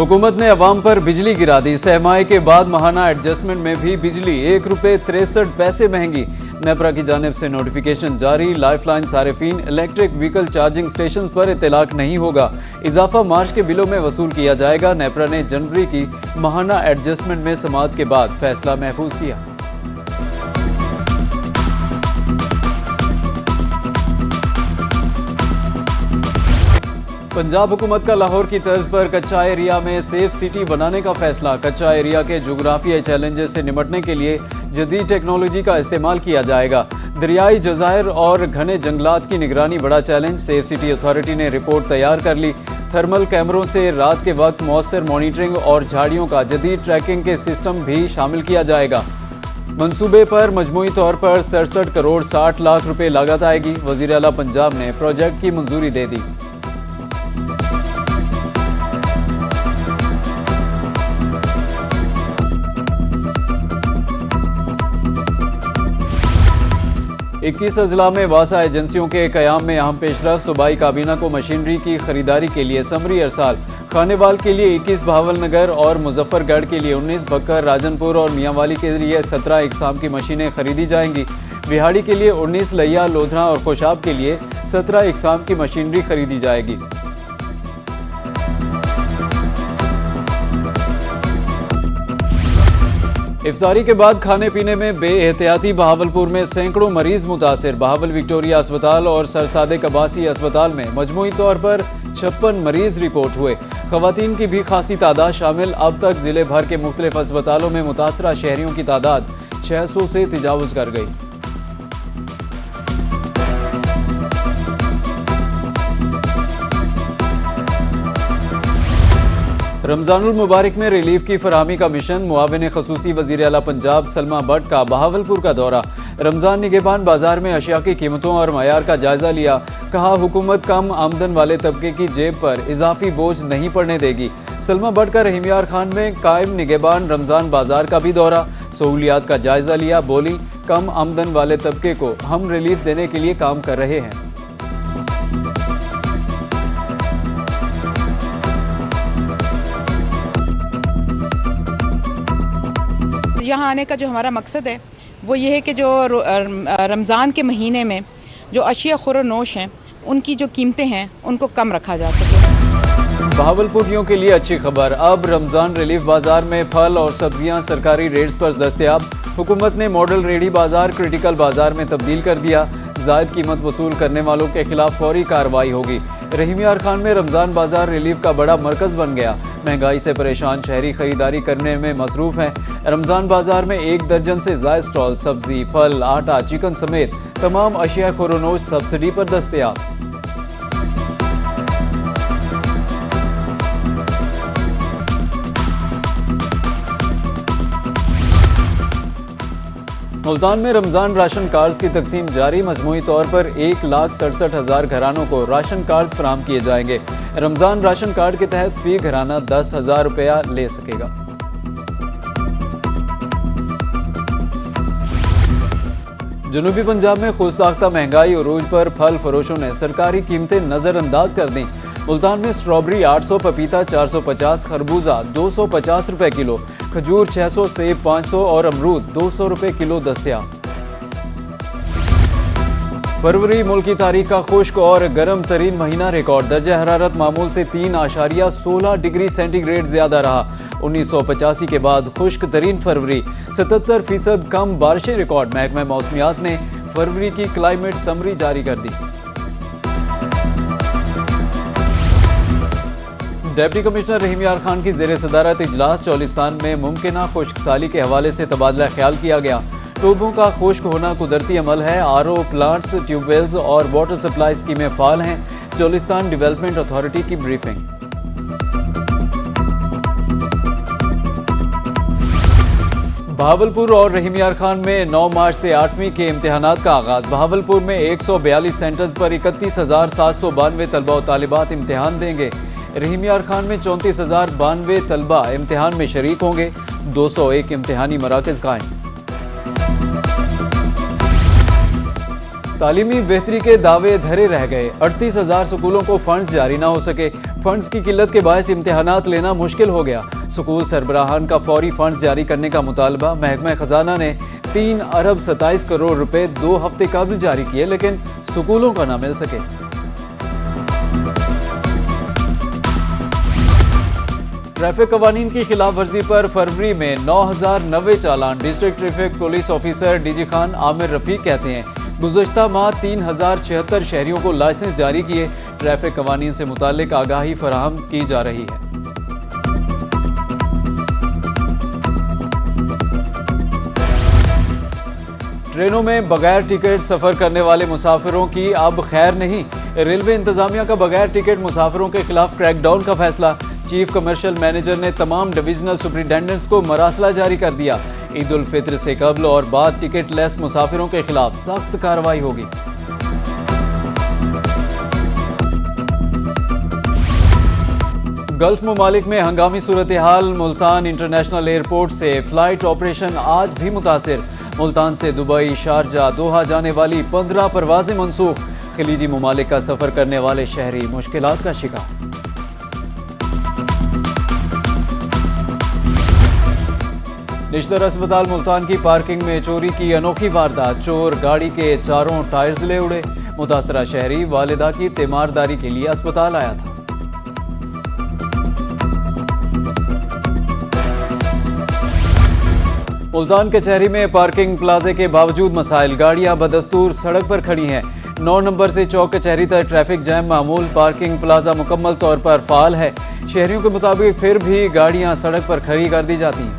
हुकूमत ने अवाम पर बिजली गिरा दी। सहमाई के बाद माहाना एडजस्टमेंट में भी बिजली ₹1.63 महंगी। नेपरा की जानिब से नोटिफिकेशन जारी। लाइफलाइन सारिफीन इलेक्ट्रिक व्हीकल चार्जिंग स्टेशन पर इतलाक नहीं होगा। इजाफा मार्च के बिलों में वसूल किया जाएगा। नेपरा ने जनवरी की माहाना एडजस्टमेंट में समाअत के बाद फैसला महफूज किया। पंजाब हुकूमत का लाहौर की तर्ज पर कच्चा एरिया में सेफ सिटी बनाने का फैसला। कच्चा एरिया के जोग्राफियाई चैलेंजेस से निपटने के लिए जदीद टेक्नोलॉजी का इस्तेमाल किया जाएगा। दरियाई जज़ायर और घने जंगलात की निगरानी बड़ा चैलेंज। सेफ सिटी अथॉरिटी ने रिपोर्ट तैयार कर ली। थर्मल कैमरों से रात के वक्त मौसर मॉनिटरिंग और झाड़ियों का जदीद ट्रैकिंग के सिस्टम भी शामिल किया जाएगा। मंसूबे पर मजमूई तौर पर 67 करोड़ 60 लाख रुपए लागत आएगी। वजीर आला पंजाब ने प्रोजेक्ट की मंजूरी दे दी। इक्कीस अजला में वासा एजेंसियों के कयाम में अहम पेशरफ। सूबाई काबीना को मशीनरी की खरीदारी के लिए समरी अरसाल। खानेवाल के लिए 21, बहावलनगर और मुजफ्फरगढ़ के लिए 19, बक्कर, राजनपुर और मियांवाली के लिए 17 इकसाम की मशीनें खरीदी जाएंगी। बिहाड़ी के लिए 19, लैया, लोधरा और कोशाब के लिए 17 इकसाम की मशीनरी खरीदी जाएगी। इफ्तारी के बाद खाने पीने में बेएहतियाती। बहावलपुर में सैकड़ों मरीज मुतासिर। बहावल विक्टोरिया अस्पताल और सरसादेक अब्बासी अस्पताल में मजमूई तौर पर 56 मरीज रिपोर्ट हुए। खवातीन की भी खासी तादाद शामिल। अब तक जिले भर के मुख्तलिफ अस्पतालों में मुतासरा शहरियों की तादाद 600 से तजावुज कर गई। रमजानुल मुबारक में रिलीफ की फराहमी का मिशन। मुआविन खसूसी वजीर आला पंजाब सलमा भट्ट का बहावलपुर का दौरा। रमजान निगहबान बाजार में अशिया की कीमतों और मयार का जायजा लिया। कहा हुकूमत कम आमदन वाले तबके की जेब पर इजाफी बोझ नहीं पड़ने देगी। सलमा भट्ट का रहीमियार खान में कायम निगहबान रमजान बाजार का भी दौरा। सहूलियात का जायजा लिया। बोली कम आमदन वाले तबके को हम रिलीफ देने के लिए काम कर रहे हैं। यहाँ आने का जो हमारा मकसद है वो ये है कि जो रमज़ान के महीने में जो अशिया खुर-ओ-नोश हैं उनकी जो कीमतें हैं उनको कम रखा जा सके। बहावलपुरियों के लिए अच्छी खबर। अब रमज़ान रिलीफ बाजार में फल और सब्जियां सरकारी रेट्स पर दस्तयाब। हुकूमत ने मॉडल रेडी बाजार क्रिटिकल बाजार में तब्दील कर दिया। जायद कीमत वसूल करने वालों के खिलाफ फौरी कार्रवाई होगी। रहीमियार खान में रमजान बाजार रिलीफ का बड़ा मरकज बन गया। महंगाई से परेशान शहरी खरीदारी करने में मसरूफ हैं। रमजान बाजार में 1 दर्जन से ज्यादा स्टॉल सब्जी, फल, आटा, चिकन समेत तमाम अशिया खुर-ओ-नोश सब्सिडी पर दस्तयाब। मुल्तान में रमजान राशन कार्ड की तकसीम जारी। मजमूई तौर पर 1,67,000 घरानों को राशन कार्ड फराहम किए जाएंगे। रमजान राशन कार्ड के तहत फी घराना 10,000 रुपया ले सकेगा। जनूबी पंजाब में खुशसाख्ता महंगाई उरूज पर फल फरोशों ने सरकारी कीमतें नजरअंदाज कर दी। मुल्तान में स्ट्रॉबेरी 800, पपीता 450, खरबूजा 250 रुपए किलो, खजूर 600, सेब 500 और अमरूद 200 रुपए किलो दस्तयाब। फरवरी मुल्क की तारीख का खुश्क और गर्म तरीन महीना रिकॉर्ड। दर्जा हरारत मामूल से 3.16 डिग्री सेंटीग्रेड ज्यादा रहा। 1985 के बाद खुश्क तरीन फरवरी। 77% कम बारिशें रिकॉर्ड। महकमा मौसमियात ने फरवरी की क्लाइमेट समरी जारी कर दी। डिप्टी कमिश्नर रहीमियार खान की जेर सदारत इजलास। चौलिस्तान में मुमकिना खुश्क साली के हवाले से तबादला ख्याल किया गया। टोबों का खुश्क होना कुदरती अमल है। आरओ प्लांट्स, ट्यूबवेल्स और वाटर सप्लाई स्कीमें फाल हैं। चौलिस्तान डेवलपमेंट अथॉरिटी की ब्रीफिंग। बहावलपुर और रहीमियार खान में 9 मार्च से 8वीं के इम्तिहानात का आगाज। बहावलपुर में 142 सेंटर्स पर 31,792 तलबा और तालिबात इम्तिहान देंगे। रहीमियार खान में 34,092 तलबा इम्तिहान में शरीक होंगे। 201 इम्तिहानी मराकज कायम। तालीमी बेहतरी के दावे धरे रह गए। 38,000 स्कूलों को फंड्स जारी ना हो सके। फंड्स की किल्लत के बायस इम्तिहानात लेना मुश्किल हो गया। स्कूल सरबराहान का फौरी फंड्स जारी करने का मुतालबा। महकमा खजाना ने 3 अरब 27 करोड़ रुपए 2 हफ्ते कबल जारी किए, लेकिन स्कूलों का ना मिल सके। ट्रैफिक कवानीन की खिलाफ वर्जी पर फरवरी में 9,090 चालान। District traffic police officer DG Khan Amir Rafiq कहते हैं, गुज़श्ता माह 3,076 शहरियों को लाइसेंस जारी किए। ट्रैफिक कवानीन से मुतालिक आगाही फराहम की जा रही है। ट्रेनों में बगैर टिकट सफर करने वाले मुसाफिरों की अब खैर नहीं। रेलवे इंतजामिया का बगैर टिकट मुसाफिरों के खिलाफ क्रैकडाउन का फैसला। चीफ कमर्शियल मैनेजर ने तमाम डिविजनल सुपरिटेंडेंट्स को मरासला जारी कर दिया। ईद उल फित्र से कबल और बाद टिकट लेस मुसाफिरों के खिलाफ सख्त कार्रवाई होगी। गल्फ ममालिक में हंगामी सूरत हाल। मुल्तान इंटरनेशनल एयरपोर्ट से फ्लाइट ऑपरेशन आज भी मुतासिर। मुल्तान से दुबई, शारजा, दोहा जाने वाली 15 परवाजें मनसूख। खलीजी ममालिक का सफर करने वाले शहरी मुश्किलात का शिकार। निश्तर अस्पताल मुल्तान की पार्किंग में चोरी की अनोखी वारदात। चोर गाड़ी के चारों टायर्स ले उड़े। मुतासरा शहरी वालिदा की तीमारदारी के लिए अस्पताल आया था। मुल्तान कचहरी में पार्किंग प्लाजे के बावजूद मसाइल। गाड़ियां बदस्तूर सड़क पर खड़ी हैं। 9 नंबर से चौक कचहरी तक ट्रैफिक जैम मामूल। पार्किंग प्लाजा मुकम्मल तौर पर फाल है। शहरियों के मुताबिक फिर भी गाड़ियां सड़क पर खड़ी कर दी जाती हैं।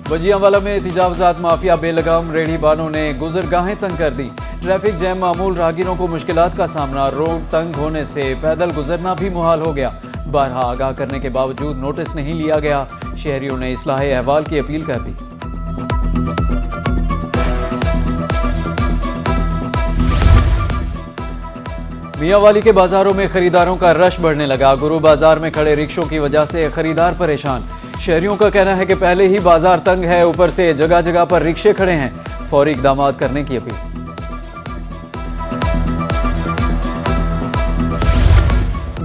वजियांवाला में एहतिजाजात माफिया बेलगाम रेहड़ी बानों ने गुजरगाहें तंग कर दी। ट्रैफिक जैम मामूल। राहगीरों को मुश्किलात का सामना। रोड तंग होने से पैदल गुजरना भी मुहाल हो गया। बारहा आगाह करने के बावजूद नोटिस नहीं लिया गया। शहरियों ने इस्लाहे अहवाल की अपील कर दी। मियांवाली के बाजारों में खरीदारों का रश बढ़ने लगा। गुरु बाजार में खड़े रिक्शों की वजह से खरीदार परेशान। शहरियों का कहना है कि पहले ही बाजार तंग है, ऊपर से जगह जगह पर रिक्शे खड़े हैं। फौरी इकदाम करने की अपील।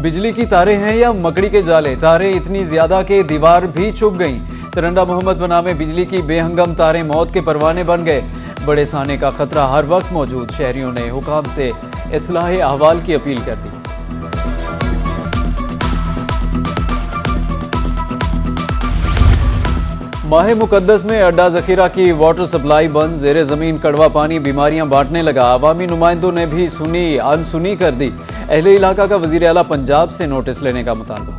बिजली की तारें हैं या मकड़ी के जाले। तारें इतनी ज्यादा कि दीवार भी चुभ गईं। तरंडा मोहम्मद बना में बिजली की बेहंगम तारें मौत के परवाने बन गए। बड़े साने का खतरा हर वक्त मौजूद। शहरियों ने हुकाम से इस्लाहे अहवाल की अपील कर दी। माह मुकद्दस में अड्डा जखीरा की वाटर सप्लाई बंद। जेरे जमीन कड़वा पानी बीमारियां बांटने लगा। अवामी नुमाइंदों ने भी सुनी अनसुनी कर दी। अहले इलाका का वजीर आला पंजाब से नोटिस लेने का मुतालबा।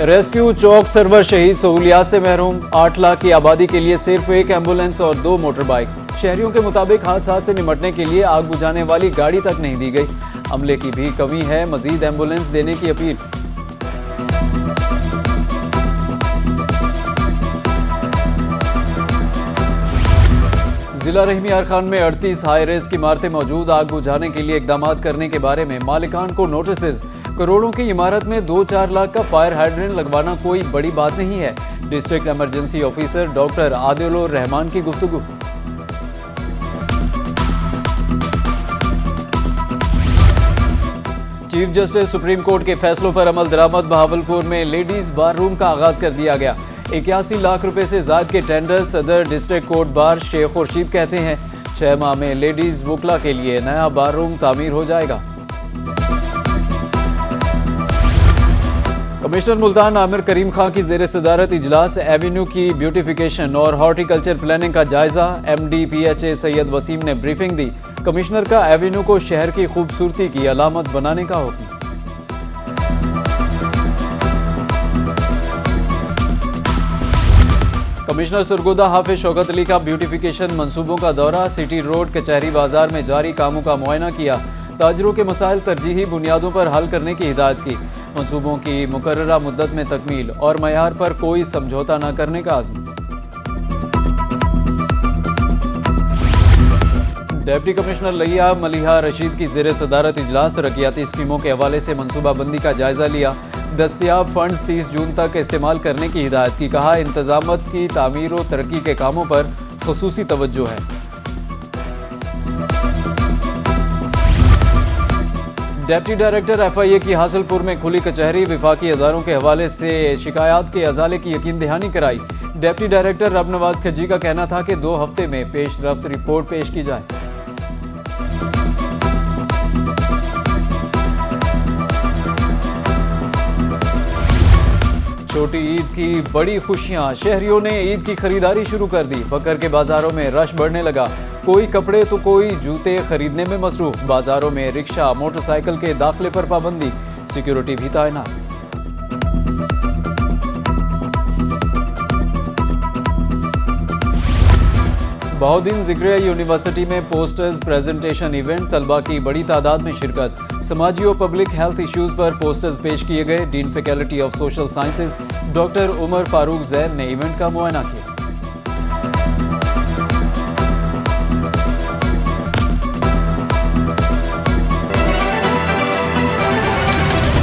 रेस्क्यू चौक सर्वर शहीद सहूलियात से महरूम। 8 लाख की आबादी के लिए सिर्फ एक एम्बुलेंस और 2 मोटर बाइक्स। शहरियों के मुताबिक हादसा से निपटने के लिए आग बुझाने वाली गाड़ी तक नहीं दी गई। अमले की भी कमी है। मजीद एम्बुलेंस देने की अपील। जिला रहीमी अरखान में 38 हाई रिस्क इमारतें मौजूद। आग बुझाने के लिए इकदाम करने के बारे में मालिकान को नोटिस। करोड़ों की इमारत में 2-4 लाख का फायर हाइड्रेंट लगवाना कोई बड़ी बात नहीं है। District emergency officer doctor Adilur Rahman की गुफ्तगू। चीफ जस्टिस सुप्रीम कोर्ट के फैसलों पर अमल दरामद। बहावलपुर में लेडीज बार रूम का आगाज कर दिया गया। 81 लाख रुपए से ज्यादा के टेंडर। सदर district court bar Sheikh Khurshid कहते हैं 6 माह में लेडीज वुकला के लिए नया बार रूम तामीर हो जाएगा। कमिश्नर मुल्तान आमिर करीम खां की जेर सदारत इजलास। एवेन्यू की ब्यूटिफिकेशन और हॉर्टिकल्चर प्लानिंग का जायजा। MD PHA सैयद वसीम ने ब्रीफिंग दी। कमिश्नर का एवेन्यू को शहर की खूबसूरती की अलामत बनाने का हुक्म। कमिश्नर सरगोदा हाफिज शौकत अली का ब्यूटिफिकेशन मंसूबों का दौरा। सिटी रोड कचहरी बाजार में जारी कामों का मुआयना किया। ताजरों के मसाइल तरजीही बुनियादों पर हल करने की हिदायत की। मंसूबों की मुकर्ररा मुद्दत में तकमील और मयार पर कोई समझौता न करने का आज़म। डिप्टी कमिश्नर लिया मलिहा रशीद की जेर सदारत इजलास। तरक्याती स्कीमों के हवाले से मनसूबाबंदी का जायजा लिया। दस्तयाब फंड 30 जून तक इस्तेमाल करने की हिदायत की। कहा, इंतजामत की तामीर और तरक्की के कामों पर खुसूसी तवज्जो है। डेप्टी डायरेक्टर FIA की हासिलपुर में खुली कचहरी, विफाकी अदारों के हवाले से शिकायत के अजाले की यकीन दहानी कराई। डेप्टी डायरेक्टर रब नवाज खज्जी का कहना था कि 2 हफ्ते में पेशरफ्त रिपोर्ट पेश की जाए। छोटी ईद की बड़ी खुशियां, शहरियों ने ईद की खरीदारी शुरू कर दी। फकर के बाजारों में रश बढ़ने लगा, कोई कपड़े तो कोई जूते खरीदने में मसरूफ। बाजारों में रिक्शा, मोटरसाइकिल के दाखिले पर पाबंदी, सिक्योरिटी भी तैनात। बहाउद्दीन ज़िक्रिया यूनिवर्सिटी में पोस्टर्स प्रेजेंटेशन इवेंट, तलबा की बड़ी तादाद में शिरकत। समाजी और पब्लिक हेल्थ इश्यूज पर पोस्टर्स पेश किए गए। Dean faculty of social sciences doctor Umar Farooq Jain ने इवेंट का मुआयना किया।